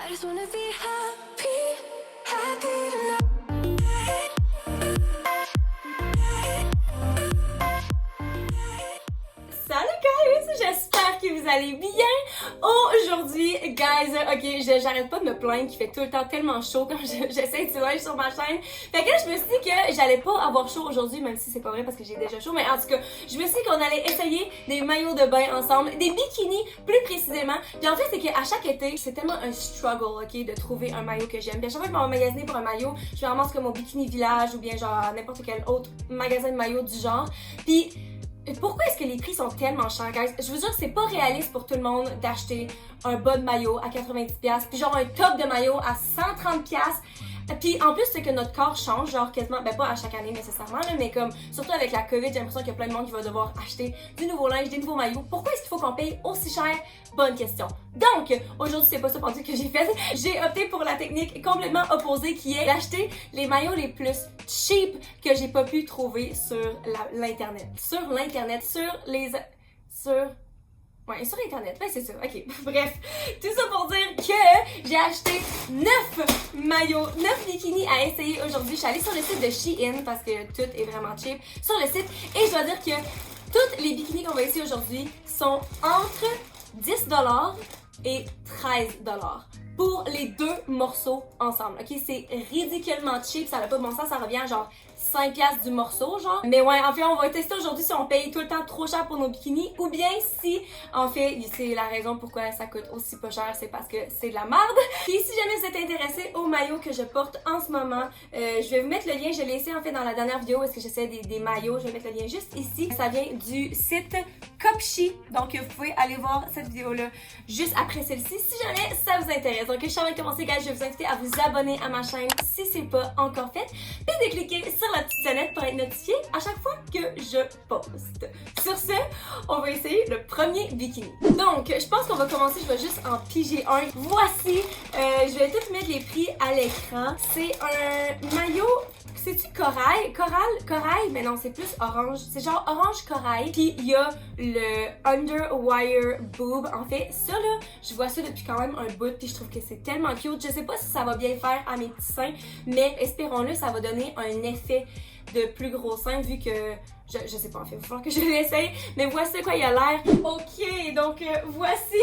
I just wanna be happy, happy tonight. Salut guys, j'espère que vous allez bien. Aujourd'hui, guys, ok, j'arrête pas de me plaindre qu'il fait tout le temps tellement chaud quand j'essaie de live sur ma chaîne. Fait que là, je me suis dit que j'allais pas avoir chaud aujourd'hui, même si c'est pas vrai parce que j'ai déjà chaud. Mais en tout cas, je me suis dit qu'on allait essayer des maillots de bain ensemble, des bikinis plus précisément. Puis en fait, c'est qu'à chaque été, c'est tellement un struggle, ok, de trouver un maillot que j'aime. Puis à chaque fois que je vais magasiner pour un maillot, je vais ramasser comme au Bikini Village ou bien genre n'importe quel autre magasin de maillots du genre. Puis pourquoi est-ce que les prix sont tellement chers, guys? Je veux dire, c'est pas réaliste pour tout le monde d'acheter un bas de maillot à 90$, puis genre un top de maillot à 130$. Puis en plus, c'est que notre corps change, genre quasiment, ben pas à chaque année nécessairement, là, mais comme, surtout avec la COVID, j'ai l'impression qu'il y a plein de monde qui va devoir acheter du nouveau linge, des nouveaux maillots. Pourquoi est-ce qu'il faut qu'on paye aussi cher? Bonne question. Donc, aujourd'hui, c'est pas ça pendu que j'ai fait. J'ai opté pour la technique complètement opposée qui est d'acheter les maillots les plus cheap que j'ai pas pu trouver sur l'internet. Sur internet, ouais c'est ça, ok, bref, tout ça pour dire que j'ai acheté 9 maillots, 9 bikinis à essayer aujourd'hui. Je suis allée sur le site de Shein parce que tout est vraiment cheap sur le site et je dois dire que toutes les bikinis qu'on va essayer aujourd'hui sont entre 10$ et 13$ pour les deux morceaux ensemble, ok? C'est ridiculement cheap, ça n'a pas de bon sens, ça revient à genre 5$ du morceau, genre. Mais ouais, en fait, on va tester aujourd'hui si on paye tout le temps trop cher pour nos bikinis ou bien si, en fait, c'est la raison pourquoi ça coûte aussi pas cher, c'est parce que c'est de la merde. Puis si jamais vous êtes intéressé au maillot que je porte en ce moment, je vais vous mettre le lien, je l'ai laissé en fait dans la dernière vidéo où est-ce que j'essaie des maillots, je vais mettre le lien juste ici. Ça vient du site Cupshe, donc vous pouvez aller voir cette vidéo-là juste après celle-ci si jamais ça vous intéresse. Donc je suis en train de commencer, guys, je vais vous inviter à vous abonner à ma chaîne si c'est pas encore fait, puis de cliquer sur la petite sonnette pour être notifié à chaque fois que je poste. Sur ce, on va essayer le premier bikini. Donc, je pense qu'on va commencer, je vais juste en piger un. Voici, je vais tout mettre les prix à l'écran. C'est un maillot, c'est-tu corail? Corail, mais non, c'est plus orange. C'est genre orange corail. Puis il y a le Underwire Boob. En fait, ça là, je vois ça depuis quand même un bout. Puis je trouve que c'est tellement cute. Je sais pas si ça va bien faire à mes petits seins, mais espérons-le, ça va donner un effet de plus gros seins vu que je sais pas en fait, il va falloir que je l'essaye, mais voici de quoi il a l'air. Ok, donc voici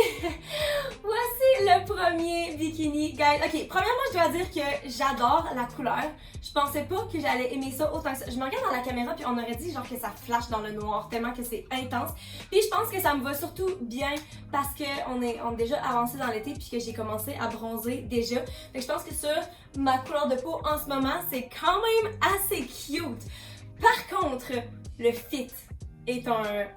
le premier bikini, guys. Ok, premièrement, je dois dire que j'adore la couleur. Je pensais pas que j'allais aimer ça autant que ça. Je me regarde dans la caméra puis on aurait dit genre que ça flash dans le noir tellement que c'est intense. Puis je pense que ça me va surtout bien parce que on est déjà avancé dans l'été puis que j'ai commencé à bronzer déjà. Fait que je pense que sur ma couleur de peau en ce moment, c'est quand même assez cute. Par contre, le fit est un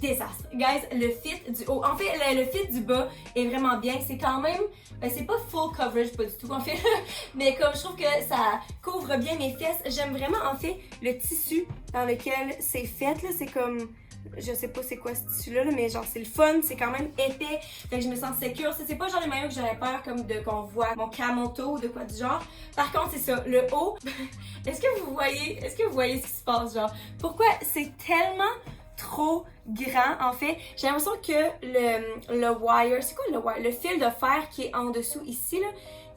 désastre. Guys, le fit du haut, en fait, le fit du bas est vraiment bien. C'est quand même, c'est pas full coverage, pas du tout, en fait. Mais comme je trouve que ça couvre bien mes fesses, j'aime vraiment, en fait, le tissu dans lequel c'est fait, là. C'est comme, je sais pas c'est quoi ce tissu-là, mais genre c'est le fun, c'est quand même épais, fait que je me sens sécure. C'est pas genre les maillots que j'aurais peur comme de qu'on voit mon camel toe ou de quoi du genre. Par contre, c'est ça, le haut, est-ce que vous voyez ce qui se passe, genre? Pourquoi c'est tellement trop grand, en fait? J'ai l'impression que le wire, c'est quoi le wire? Le fil de fer qui est en dessous ici, là,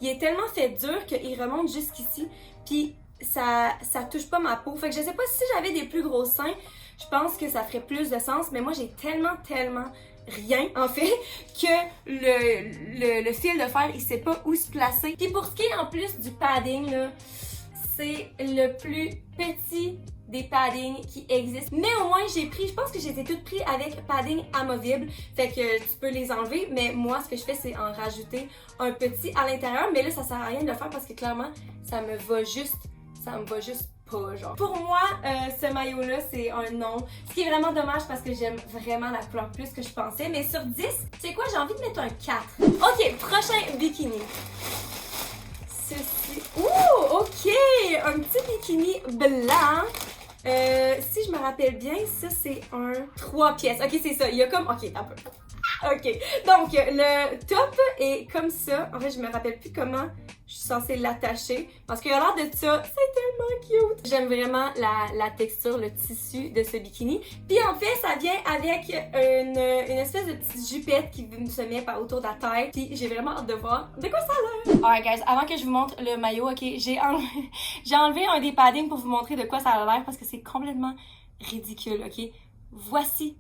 il est tellement fait dur qu'il remonte jusqu'ici, puis ça touche pas ma peau. Fait que je sais pas si j'avais des plus gros seins, je pense que ça ferait plus de sens, mais moi j'ai tellement rien en fait que le fil de fer il sait pas où se placer. Puis pour ce qui est en plus du padding là, c'est le plus petit des paddings qui existent. Mais au moins je pense que j'étais toutes pris avec padding amovible, fait que tu peux les enlever, mais moi ce que je fais c'est en rajouter un petit à l'intérieur, mais là ça sert à rien de le faire parce que clairement ça me va juste pas, genre. Pour moi, ce maillot-là, c'est un non. Ce qui est vraiment dommage parce que j'aime vraiment la couleur plus que je pensais. Mais sur 10, tu sais quoi, j'ai envie de mettre un 4. Ok, prochain bikini. Ceci. Ouh, ok! Un petit bikini blanc. Si je me rappelle bien, ça c'est un 3 pièces. Ok, c'est ça. Il y a comme... Ok, un peu. Ok, donc le top est comme ça. En fait, je me rappelle plus comment je suis censée l'attacher parce qu'il a l'air de ça, c'est tellement cute. J'aime vraiment la texture, le tissu de ce bikini. Puis en fait, ça vient avec une espèce de petite jupette qui se met par autour de la taille. Puis j'ai vraiment hâte de voir de quoi ça a l'air. Alright guys, avant que je vous montre le maillot, ok, j'ai enlevé un des paddings pour vous montrer de quoi ça a l'air parce que c'est complètement ridicule, ok. Voici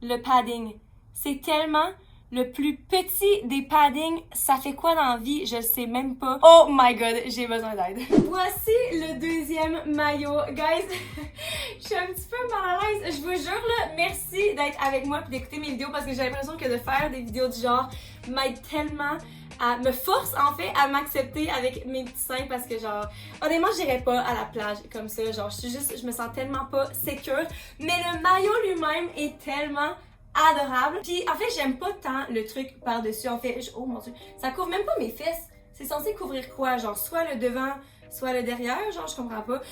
le padding. C'est tellement le plus petit des paddings. Ça fait quoi dans la vie? Je le sais même pas. Oh my god, j'ai besoin d'aide. Voici le deuxième maillot. Guys, je suis un petit peu mal à l'aise. Je vous jure, là, merci d'être avec moi et d'écouter mes vidéos parce que j'ai l'impression que de faire des vidéos du genre m'aide tellement me force en fait à m'accepter avec mes petits seins parce que genre honnêtement j'irais pas à la plage comme ça, genre je me sens tellement pas sécure, mais le maillot lui-même est tellement adorable. Puis en fait j'aime pas tant le truc par-dessus en fait, oh mon dieu, ça couvre même pas mes fesses, c'est censé couvrir quoi, genre soit le devant soit le derrière, genre je comprends pas.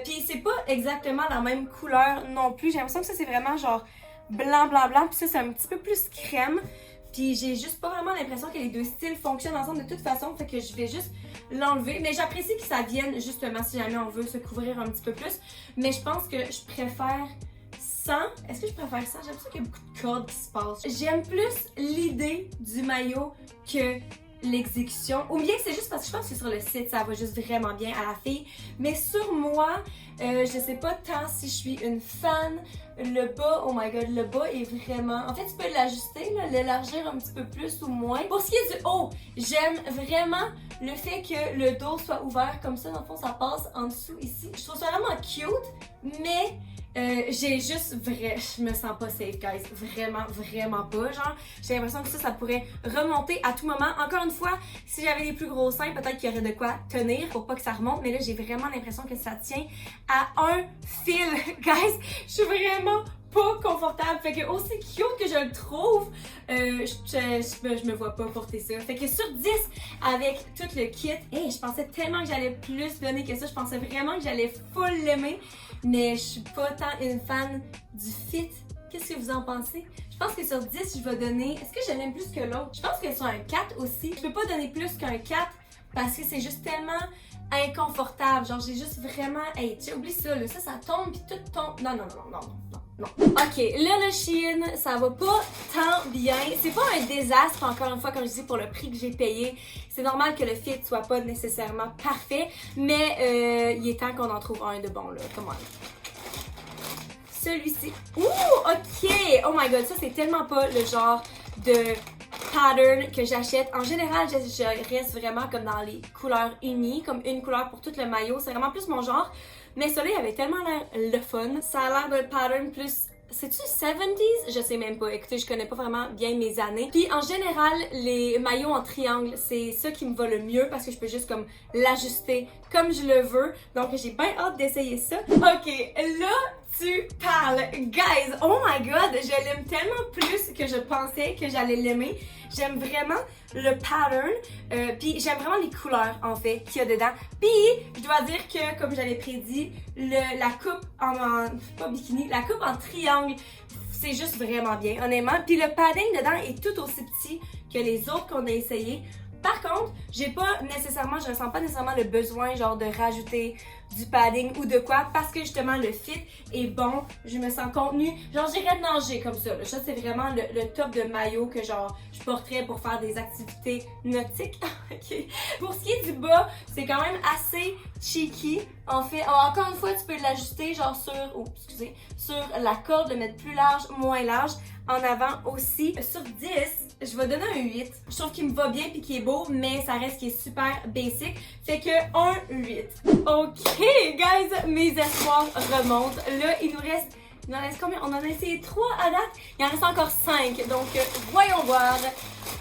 Puis c'est pas exactement la même couleur non plus, j'ai l'impression que ça c'est vraiment genre blanc puis ça c'est un petit peu plus crème. Puis j'ai juste pas vraiment l'impression que les deux styles fonctionnent ensemble de toute façon, fait que je vais juste l'enlever. Mais j'apprécie que ça vienne justement si jamais on veut se couvrir un petit peu plus. Mais je pense que je préfère sans. Est-ce que je préfère sans? J'ai l'impression qu'il y a beaucoup de cordes qui se passent. J'aime plus l'idée du maillot que l'exécution. Ou bien que c'est juste parce que je pense que sur le site ça va juste vraiment bien à la fille. Mais sur moi, je sais pas tant si je suis une fan. Le bas, oh my god, le bas est vraiment... En fait, tu peux l'ajuster, l'élargir un petit peu plus ou moins. Pour ce qui est du haut, j'aime vraiment le fait que le dos soit ouvert comme ça. Dans le fond, ça passe en dessous ici. Je trouve ça vraiment cute, mais j'ai juste je me sens pas safe, guys. Vraiment pas. Genre, j'ai l'impression que ça pourrait remonter à tout moment. Encore une fois, si j'avais des plus gros seins, peut-être qu'il y aurait de quoi tenir pour pas que ça remonte. Mais là, j'ai vraiment l'impression que ça tient à un fil, guys. Je suis vraiment pas confortable. Fait que aussi cute que je le trouve, je me vois pas porter ça. Fait que sur 10, avec tout le kit, hey, je pensais tellement que j'allais plus donner que ça. Je pensais vraiment que j'allais full l'aimer. Mais je suis pas tant une fan du fit. Qu'est-ce que vous en pensez? Je pense que sur 10, je vais donner... Est-ce que je l'aime plus que l'autre? Je pense que sur un 4 aussi. Je peux pas donner plus qu'un 4 parce que c'est juste tellement inconfortable. Genre, j'ai juste vraiment... Hey, tu oublies ça, là. Ça tombe pis tout tombe. Non. Ok, là, le Shein, ça va pas tant bien. C'est pas un désastre, encore une fois, comme je dis, pour le prix que j'ai payé. C'est normal que le fit soit pas nécessairement parfait, mais il est temps qu'on en trouve un de bon, là. Comment? Celui-ci. Ouh, ok! Oh my god, ça, c'est tellement pas le genre de pattern que j'achète. En général, je reste vraiment comme dans les couleurs unies, comme une couleur pour tout le maillot. C'est vraiment plus mon genre. Mais celui-là, il avait tellement l'air le fun. Ça a l'air d'un pattern plus... C'est-tu 70s? Je sais même pas. Écoutez, je connais pas vraiment bien mes années. Puis en général, les maillots en triangle, c'est ça qui me va le mieux parce que je peux juste comme l'ajuster comme je le veux. Donc j'ai bien hâte d'essayer ça. Ok, là, tu parles. Guys, oh my god, je l'aime tellement plus que je pensais que j'allais l'aimer. J'aime vraiment le pattern, puis j'aime vraiment les couleurs en fait qu'il y a dedans. Puis je dois dire que comme j'avais prédit, la coupe pas bikini, la coupe en triangle, c'est juste vraiment bien honnêtement. Puis le padding dedans est tout aussi petit que les autres qu'on a essayé. Par contre, je ressens pas nécessairement le besoin genre de rajouter du padding ou de quoi parce que justement le fit est bon, je me sens contenue. Genre j'irais nager comme ça. Là. Ça c'est vraiment le top de maillot que genre je porterais pour faire des activités nautiques. Ok. Pour ce qui est du bas, c'est quand même assez cheeky. En fait, encore une fois, tu peux l'ajuster genre sur la corde, le mettre plus large, moins large. En avant aussi. Sur 10, je vais donner un 8. Je trouve qu'il me va bien puis qu'il est beau, mais ça reste qu'il est super basic. Fait que un 8. Ok, guys, mes espoirs remontent. Là, il nous reste combien? On en a essayé 3 à date. Il en reste encore 5. Donc, voyons voir.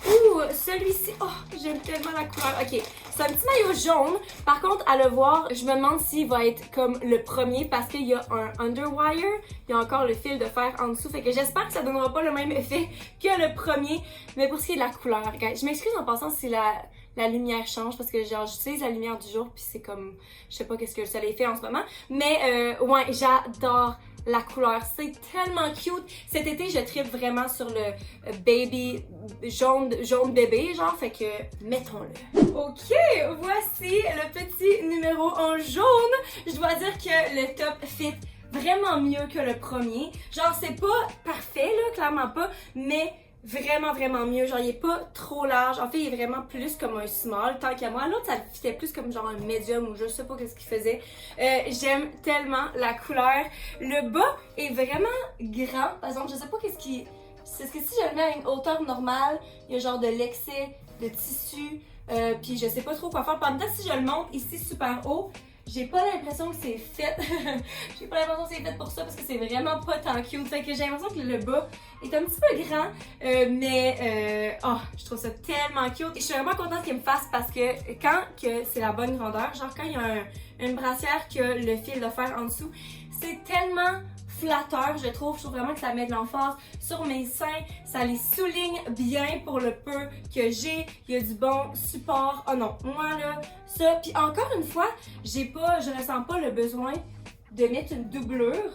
Ouh, celui-ci. Oh, j'aime tellement la couleur. Ok, c'est un petit maillot jaune. Par contre, à le voir, je me demande s'il va être comme le premier parce qu'il y a un underwire. Il y a encore le fil de fer en dessous. Fait que j'espère que ça donnera pas le même effet que le premier. Mais pour ce qui est de la couleur, guys, je m'excuse en passant si la lumière change parce que genre j'utilise la lumière du jour puis c'est comme je sais pas qu'est-ce que le soleil fait en ce moment. Mais ouais, j'adore la couleur, c'est tellement cute. Cet été, je tripe vraiment sur le baby jaune bébé, genre, fait que mettons-le. Ok, voici le petit numéro en jaune. Je dois dire que le top fit vraiment mieux que le premier. Genre, c'est pas parfait, là, clairement pas, mais vraiment, vraiment mieux. Genre, il est pas trop large. En fait, il est vraiment plus comme un small, tant qu'à moi. L'autre, ça fitait plus comme genre un medium ou je sais pas qu'est-ce qu'il faisait. J'aime tellement la couleur. Le bas est vraiment grand. Par exemple, je sais pas qu'est-ce qui... C'est que si je le mets à une hauteur normale, il y a genre de l'excès de tissu. Puis je sais pas trop quoi faire. Pendant que si je le monte ici super haut, j'ai pas l'impression que c'est fait. J'ai pas l'impression que c'est fait pour ça parce que c'est vraiment pas tant cute. Fait que j'ai l'impression que le bas est un petit peu grand. Je trouve ça tellement cute. Je suis vraiment contente qu'il me fasse parce que quand que c'est la bonne grandeur, genre quand il y a une brassière que le fil de fer en dessous, c'est tellement flatteur, je trouve. Je trouve vraiment que ça met de l'emphase sur mes seins. Ça les souligne bien pour le peu que j'ai. Il y a du bon support. Oh non, moi là, ça. Puis encore une fois, je ressens pas le besoin de mettre une doublure.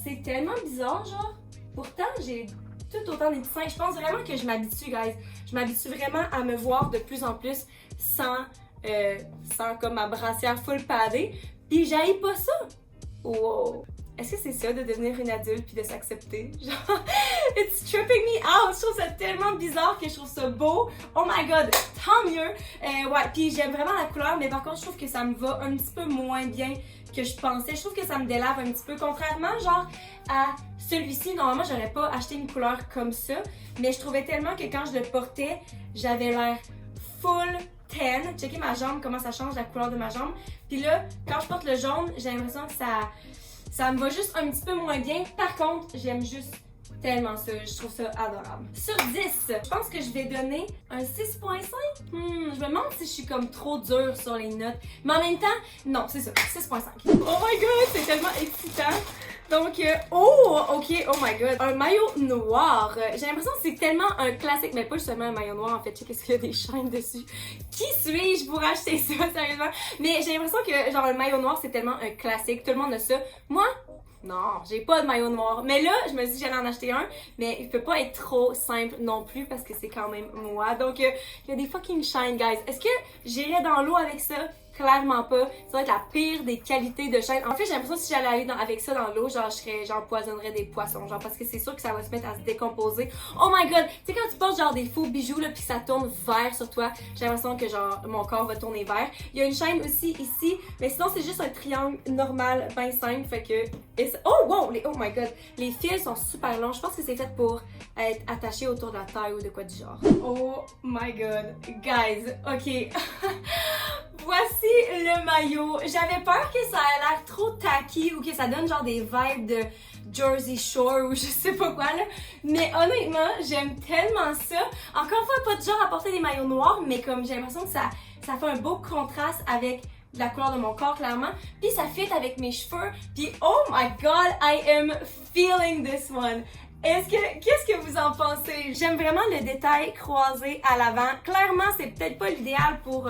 C'est tellement bizarre, genre. Pourtant, j'ai tout autant des petits seins. Je pense vraiment que je m'habitue, guys. Je m'habitue vraiment à me voir de plus en plus sans comme ma brassière full paddée. Puis j'haïs pas ça. Wow. Est-ce que c'est ça de devenir une adulte puis de s'accepter? Genre, it's tripping me out! Je trouve ça tellement bizarre que je trouve ça beau. Oh my god, tant mieux! Ouais, puis j'aime vraiment la couleur, mais par contre, je trouve que ça me va un petit peu moins bien que je pensais. Je trouve que ça me délave un petit peu, contrairement genre à celui-ci. Normalement, j'aurais pas acheté une couleur comme ça, mais je trouvais tellement que quand je le portais, j'avais l'air full tan. Checkez ma jambe, comment ça change la couleur de ma jambe. Puis là, quand je porte le jaune, j'ai l'impression que ça me va juste un petit peu moins bien. Par contre, j'aime juste tellement ça. Je trouve ça adorable. Sur 10, je pense que je vais donner un 6.5. Je me demande si je suis comme trop dure sur les notes. Mais en même temps, non, c'est ça, 6.5. Oh my god, c'est tellement excitant. Donc, ok, oh my god. Un maillot noir. J'ai l'impression que c'est tellement un classique, mais pas seulement un maillot noir, en fait. Qu'est-ce qu'il y a des chaînes dessus? Qui suis-je pour acheter ça, sérieusement? Mais j'ai l'impression que, genre, un maillot noir, c'est tellement un classique. Tout le monde a ça. Moi, non, j'ai pas de maillot noir. Mais là, je me suis dit que j'allais en acheter un, mais il peut pas être trop simple non plus parce que c'est quand même moi. Donc, il y a des fucking shine, guys. Est-ce que j'irais dans l'eau avec ça? Clairement pas. Ça va être la pire des qualités de chaîne. En fait, j'ai l'impression que si j'allais aller avec ça dans l'eau, genre, j'empoisonnerais des poissons. Genre, parce que c'est sûr que ça va se mettre à se décomposer. Oh my god! Tu sais, quand tu portes genre des faux bijoux, là, pis ça tourne vert sur toi, j'ai l'impression que genre, mon corps va tourner vert. Il y a une chaîne aussi ici, mais sinon, c'est juste un triangle normal, ben simple. Fait que. Oh wow! Oh my god! Les fils sont super longs. Je pense que c'est fait pour être attaché autour de la taille ou de quoi du genre. Oh my god! Guys, ok. Voici le maillot. J'avais peur que ça ait l'air trop tacky ou que ça donne genre des vibes de Jersey Shore ou je sais pas quoi là. Mais honnêtement, j'aime tellement ça. Encore une fois, pas de genre à porter des maillots noirs, mais comme j'ai l'impression que ça fait un beau contraste avec la couleur de mon corps clairement. Puis ça fit avec mes cheveux. Puis oh my god, I am feeling this one. Qu'est-ce que vous en pensez? J'aime vraiment le détail croisé à l'avant. Clairement, c'est peut-être pas l'idéal pour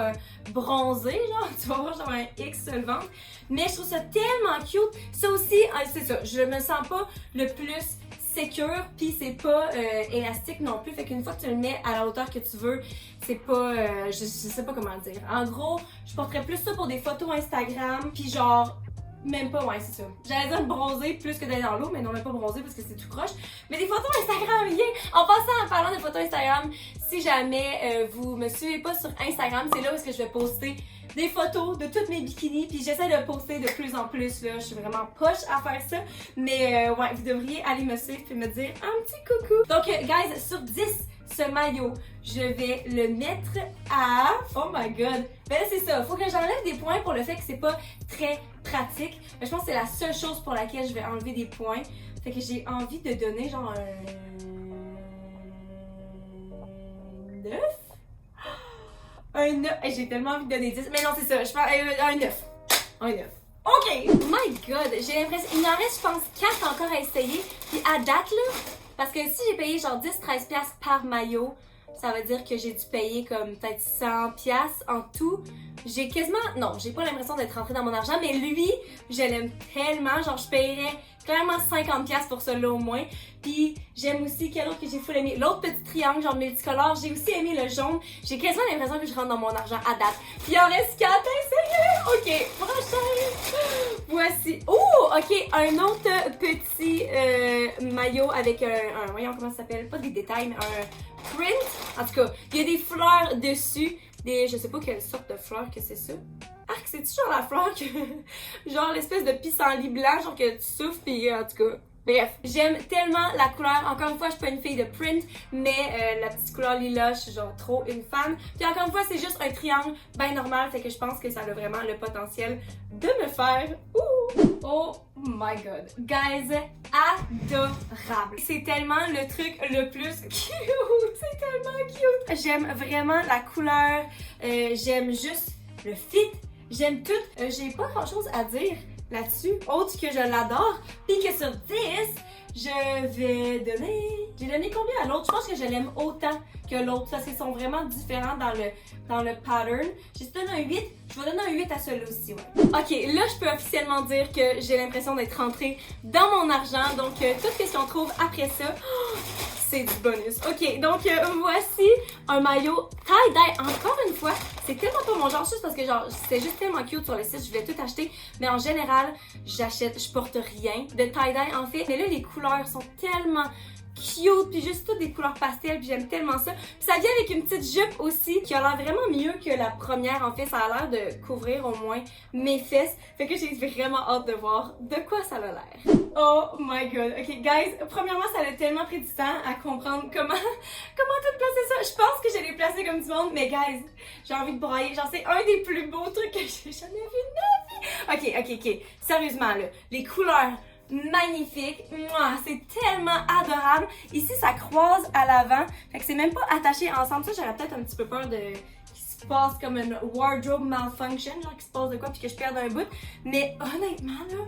bronzer, genre, tu vas voir genre un X sur le ventre. Mais je trouve ça tellement cute. Ça aussi, c'est ça, je me sens pas le plus sécure, puis c'est pas élastique non plus. Fait qu'une fois que tu le mets à la hauteur que tu veux, c'est pas, je sais pas comment le dire. En gros, je porterais plus ça pour des photos Instagram, puis genre, même pas, ouais, c'est ça. J'allais dire bronzer plus que d'aller dans l'eau, mais non, même pas bronzer parce que c'est tout croche. Mais des photos Instagram, yeah! En passant, en parlant de photos Instagram, si jamais vous me suivez pas sur Instagram, c'est là où est-ce que je vais poster des photos de toutes mes bikinis, puis j'essaie de poster de plus en plus, là. Je suis vraiment poche à faire ça. Mais ouais, vous devriez aller me suivre et me dire un petit coucou. Donc, guys, sur 10, ce maillot, je vais le mettre à... Oh my god! Ben là, c'est ça. Faut que j'enlève des points pour le fait que c'est pas très pratique. Mais je pense que c'est la seule chose pour laquelle je vais enlever des points. Fait que j'ai envie de donner genre un 9? Un 9. J'ai tellement envie de donner 10. Mais non, c'est ça. Je fais un 9. Un 9. OK! Oh my god! J'ai l'impression... Il en reste, je pense, 4 encore à essayer. Puis à date, là... Parce que si j'ai payé genre 10-13$ par maillot, ça veut dire que j'ai dû payer comme peut-être 100$ en tout. J'ai quasiment... Non, j'ai pas l'impression d'être rentrée dans mon argent, mais lui, je l'aime tellement. Genre, je paierais clairement 50$ pour ça là au moins. Puis j'aime aussi, quel autre que j'ai full aimé? L'autre petit triangle genre multicolore, j'ai aussi aimé le jaune. J'ai quasiment l'impression que je rentre dans mon argent à date. Puis il en reste 4, sérieux? Ok, prochain! Voici, ok, un autre petit maillot avec voyons comment ça s'appelle, pas des détails, mais un print. En tout cas, il y a des fleurs dessus, je sais pas quelle sorte de fleurs que c'est ça. Ah, c'est-tu genre la fleur que, genre l'espèce de pissenlit blanc, genre que tu souffles pis en tout cas. Bref, j'aime tellement la couleur. Encore une fois, je suis pas une fille de print, mais la petite couleur lilas, je suis genre trop une fan. Puis encore une fois, c'est juste un triangle bien normal, fait que je pense que ça a vraiment le potentiel de me faire oh my god. Guys, adorable. C'est tellement le truc le plus cute. C'est tellement cute. J'aime vraiment la couleur. J'aime juste le fit. J'aime tout. J'ai pas grand chose à dire là-dessus, autre que je l'adore, puis que sur 10, je vais donner... J'ai donné combien à l'autre? Je pense que je l'aime autant que l'autre, parce qu'ils sont vraiment différents dans le pattern. J'ai donné un 8, je vais donner un 8 à celui-là aussi, ouais. Ok, là, je peux officiellement dire que j'ai l'impression d'être rentrée dans mon argent, donc tout ce qu'on trouve après ça... c'est du bonus. Ok, donc voici un maillot tie-dye. Encore une fois, c'est tellement pas mon genre, juste parce que genre c'était juste tellement cute sur le site, je voulais tout acheter. Mais en général, je porte rien de tie-dye en fait. Mais là, les couleurs sont tellement cute, puis juste toutes des couleurs pastel, puis j'aime tellement ça. Puis ça vient avec une petite jupe aussi, qui a l'air vraiment mieux que la première, en fait, ça a l'air de couvrir au moins mes fesses, fait que j'ai vraiment hâte de voir de quoi ça a l'air. Oh my god, ok guys, premièrement ça a tellement pris du temps à comprendre comment tout placer ça, je pense que je l'ai placé comme du monde, mais guys, j'ai envie de brailler, genre c'est un des plus beaux trucs que j'ai jamais vu de ma vie. Ok, sérieusement là, les couleurs, magnifique, c'est tellement adorable. Ici, ça croise à l'avant, fait que c'est même pas attaché ensemble. Ça, j'aurais peut-être un petit peu peur de qu'il se passe comme une wardrobe malfunction, genre qu'il se passe de quoi puis que je perde un bout. Mais honnêtement là,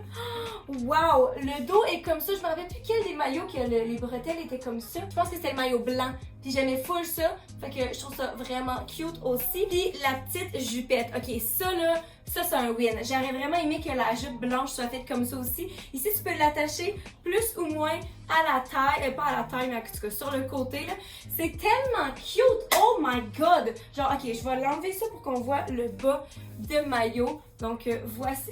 wow, le dos est comme ça. Je me rappelle plus quel des maillots que les bretelles étaient comme ça. Je pense que c'était le maillot blanc. Puis j'aimais full ça, fait que je trouve ça vraiment cute aussi. Puis la petite jupette, ok, ça là, ça c'est un win. J'aurais vraiment aimé que la jupe blanche soit faite comme ça aussi. Ici tu peux l'attacher plus ou moins à la taille, pas à la taille mais en tout cas sur le côté là. C'est tellement cute, oh my god. Genre ok, je vais l'enlever ça pour qu'on voit le bas de maillot. Donc voici.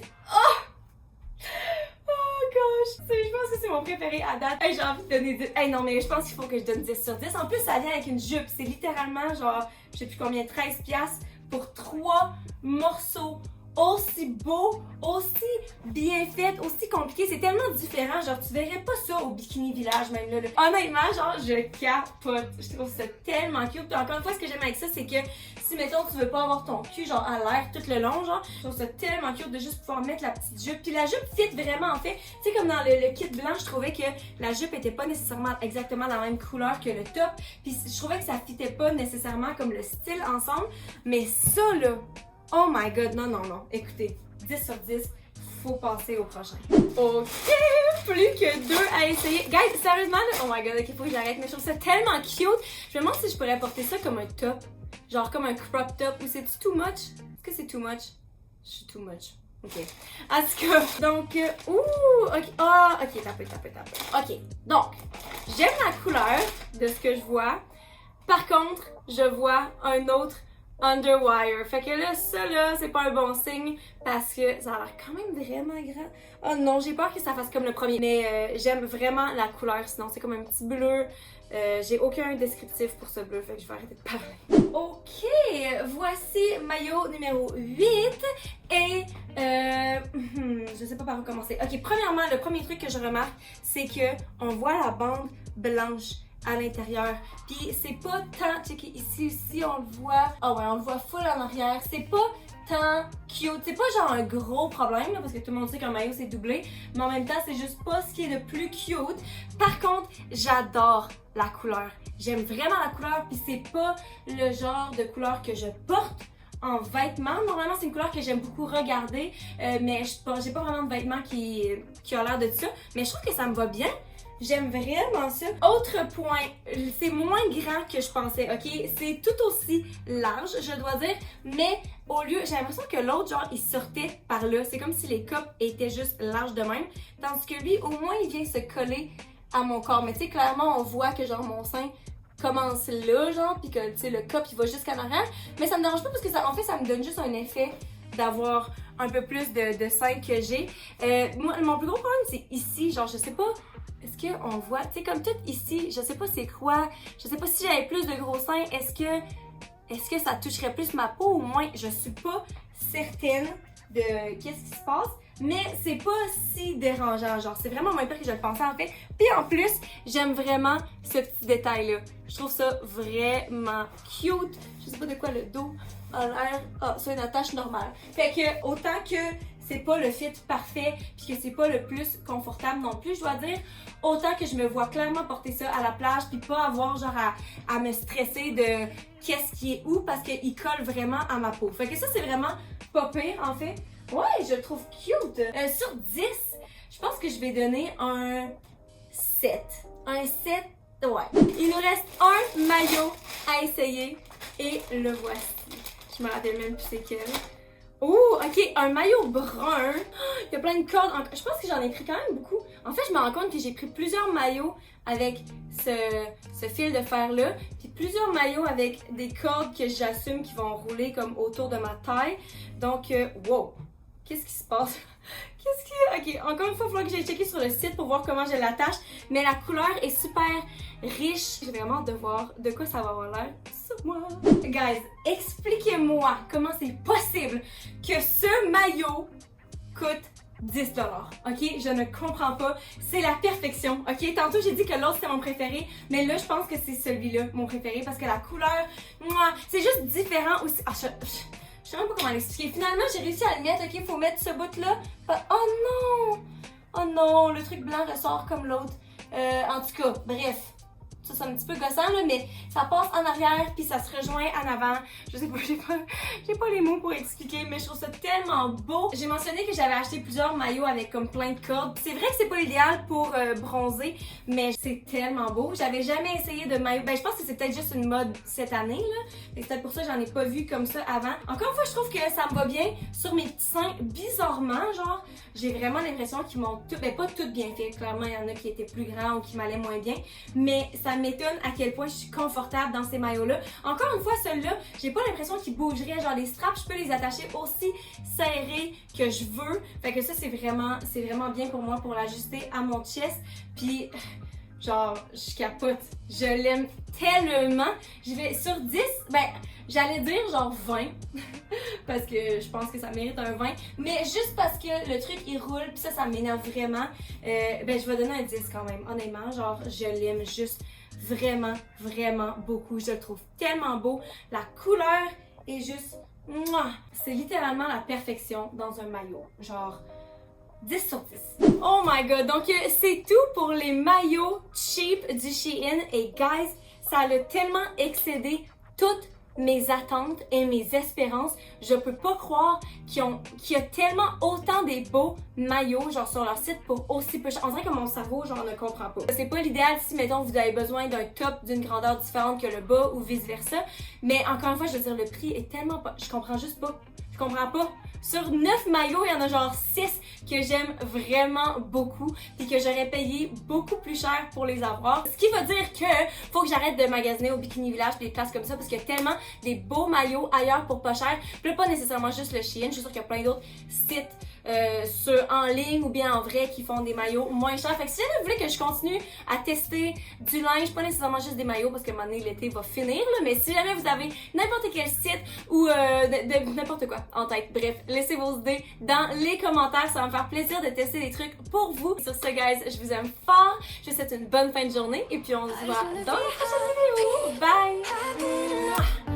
Je pense que c'est mon préféré à date. Hey, j'ai envie de donner 10. Hey, non, mais je pense qu'il faut que je donne 10 sur 10. En plus, ça vient avec une jupe. C'est littéralement genre, je sais plus combien, 13$ pour 3 morceaux aussi beaux, aussi bien faits, aussi compliqués. C'est tellement différent. Genre, tu verrais pas ça au Bikini Village, même là. Honnêtement, genre, je capote. Je trouve ça tellement cute. Puis encore une fois, ce que j'aime avec ça, c'est que si, mettons, tu veux pas avoir ton cul, genre, à l'air tout le long, genre, je trouve ça tellement cute de juste pouvoir mettre la petite jupe. Puis la jupe fit vraiment, en fait. Tu sais, comme dans le kit blanc, je trouvais que la jupe était pas nécessairement exactement la même couleur que le top. Puis je trouvais que ça fitait pas nécessairement comme le style ensemble. Mais ça, là, oh my god, non. Écoutez, 10 sur 10, faut passer au prochain. Ok, plus que 2 à essayer. Guys, sérieusement, là, oh my god, ok, faut que j'arrête. Mais je trouve ça tellement cute. Je me demande si je pourrais porter ça comme un top. Genre comme un crop top. Ou c'est-tu too much? Est-ce que c'est too much? Je suis too much. Ok. En tout cas, donc, ok. Ah, ok, t'as peu. Ok, donc, j'aime la couleur de ce que je vois. Par contre, je vois un autre underwire. Fait que là, ça là, c'est pas un bon signe parce que ça a l'air quand même vraiment grand. Oh non, j'ai peur que ça fasse comme le premier. Mais j'aime vraiment la couleur, sinon c'est comme un petit bleu. J'ai aucun descriptif pour ce bleu, fait que je vais arrêter de parler. Ok, voici maillot numéro 8 et je sais pas par où commencer. Ok, premièrement, le premier truc que je remarque, c'est que on voit la bande blanche à l'intérieur. Puis c'est pas tant, checker ici, on le voit. Ah ouais, on le voit full en arrière. C'est pas tant cute. C'est pas genre un gros problème, là, parce que tout le monde sait qu'un maillot c'est doublé. Mais en même temps, c'est juste pas ce qui est le plus cute. Par contre, j'adore la couleur. J'aime vraiment la couleur, puis c'est pas le genre de couleur que je porte en vêtements. Normalement, c'est une couleur que j'aime beaucoup regarder, mais j'ai pas vraiment de vêtements qui a l'air de ça. Mais je trouve que ça me va bien. J'aime vraiment ça. Autre point, c'est moins grand que je pensais, ok? C'est tout aussi large, je dois dire, mais au lieu, j'ai l'impression que l'autre, genre, il sortait par là. C'est comme si les copes étaient juste larges de même. Tandis que lui, au moins, il vient se coller à mon corps. Mais tu sais, clairement, on voit que genre mon sein commence là, genre, puis que, tu sais, le cop, il va jusqu'en arrière. Mais ça me dérange pas parce que ça, en fait, ça me donne juste un effet d'avoir un peu plus de sein que j'ai. Moi, mon plus gros problème, c'est ici. Genre, je sais pas, est-ce qu'on voit, tu sais, comme tout ici, je sais pas c'est quoi. Je sais pas si j'avais plus de gros seins, est-ce que ça toucherait plus ma peau ou moins? Je suis pas certaine de qu'est-ce qui se passe. Mais c'est pas si dérangeant, genre c'est vraiment moins pire que je le pensais en fait. Puis en plus, j'aime vraiment ce petit détail-là. Je trouve ça vraiment cute. Je sais pas de quoi le dos a l'air. Ah, c'est une attache normale. Fait que autant que c'est pas le fit parfait, puis que c'est pas le plus confortable non plus, je dois dire, autant que je me vois clairement porter ça à la plage, puis pas avoir genre à me stresser de qu'est-ce qui est où, parce qu'il colle vraiment à ma peau. Fait que ça, c'est vraiment pas pire en fait. Ouais, je le trouve cute. Sur 10, je pense que je vais donner un 7. Un 7, ouais. Il nous reste un maillot à essayer et le voici. Je me rappelle même plus c'est quel. Oh, ok, un maillot brun. Il y a plein de cordes. Je pense que j'en ai pris quand même beaucoup. En fait, je me rends compte que j'ai pris plusieurs maillots avec ce fil de fer-là. Puis plusieurs maillots avec des cordes que j'assume qui vont rouler comme autour de ma taille. Donc, wow. Qu'est-ce qui se passe? Ok, encore une fois, il faut que j'aille checker sur le site pour voir comment je l'attache. Mais la couleur est super riche. J'ai vraiment hâte de voir de quoi ça va avoir l'air sur moi. Guys, expliquez-moi comment c'est possible que ce maillot coûte 10$. Ok, je ne comprends pas. C'est la perfection. Ok, tantôt j'ai dit que l'autre c'était mon préféré, mais là je pense que c'est celui-là mon préféré parce que la couleur, moi, c'est juste différent aussi. Je sais même pas comment l'expliquer. Finalement, j'ai réussi à le mettre. Ok, faut mettre ce bout-là. Oh non! Oh non, le truc blanc ressort comme l'autre. En tout cas, bref. Ça, c'est un petit peu gossant, là, mais ça passe en arrière puis ça se rejoint en avant. Je sais pas, j'ai pas les mots pour expliquer, mais je trouve ça tellement beau. J'ai mentionné que j'avais acheté plusieurs maillots avec comme plein de cordes. C'est vrai que c'est pas idéal pour bronzer, mais c'est tellement beau. J'avais jamais essayé de maillot. Ben, je pense que c'est peut-être juste une mode cette année, là. C'est peut-être pour ça que j'en ai pas vu comme ça avant. Encore une fois, je trouve que ça me va bien sur mes petits seins. Bizarrement, genre, j'ai vraiment l'impression qu'ils m'ont tout, ben pas tout bien fait. Clairement, il y en a qui étaient plus grands ou qui m'allaient moins bien, mais ça m'étonne à quel point je suis confortable dans ces maillots-là. Encore une fois, celui-là, j'ai pas l'impression qu'ils bougeraient. Genre, les straps, je peux les attacher aussi serrés que je veux. Fait que ça, c'est vraiment bien pour moi pour l'ajuster à mon chest. Puis, genre, je capote. Je l'aime tellement. Je vais sur 10, ben, j'allais dire genre 20. Parce que je pense que ça mérite un 20. Mais juste parce que le truc, il roule, pis ça m'énerve vraiment. Ben, je vais donner un 10 quand même. Honnêtement, genre, je l'aime juste vraiment, vraiment beaucoup. Je le trouve tellement beau. La couleur est juste... Mouah! C'est littéralement la perfection dans un maillot. Genre... 10 sur 10. Oh my god, donc c'est tout pour les maillots cheap du Shein et guys, ça a tellement excédé toutes mes attentes et mes espérances. Je peux pas croire qu'il y a tellement autant des beaux maillots genre sur leur site pour aussi peu cher. On dirait que mon cerveau genre ne comprend pas. C'est pas l'idéal si mettons vous avez besoin d'un top d'une grandeur différente que le bas ou vice versa. Mais encore une fois, je veux dire le prix est tellement pas. Je comprends juste pas. Je comprends pas. Sur 9 maillots, il y en a genre 6 que j'aime vraiment beaucoup et que j'aurais payé beaucoup plus cher pour les avoir. Ce qui veut dire que faut que j'arrête de magasiner au Bikini Village et des places comme ça parce qu'il y a tellement des beaux maillots ailleurs pour pas cher. Puis là, pas nécessairement juste le Shein, je suis sûre qu'il y a plein d'autres sites en ligne ou bien en vrai qui font des maillots moins chers. Fait que si jamais vous voulez que je continue à tester du linge, pas nécessairement juste des maillots parce que maintenant l'été va finir là, mais si jamais vous avez n'importe quel site ou de n'importe quoi en tête, bref, laissez vos idées dans les commentaires, ça va me faire plaisir de tester des trucs pour vous. Sur ce guys, je vous aime fort, je vous souhaite une bonne fin de journée et puis on se voit dans la prochaine vidéo. Bye!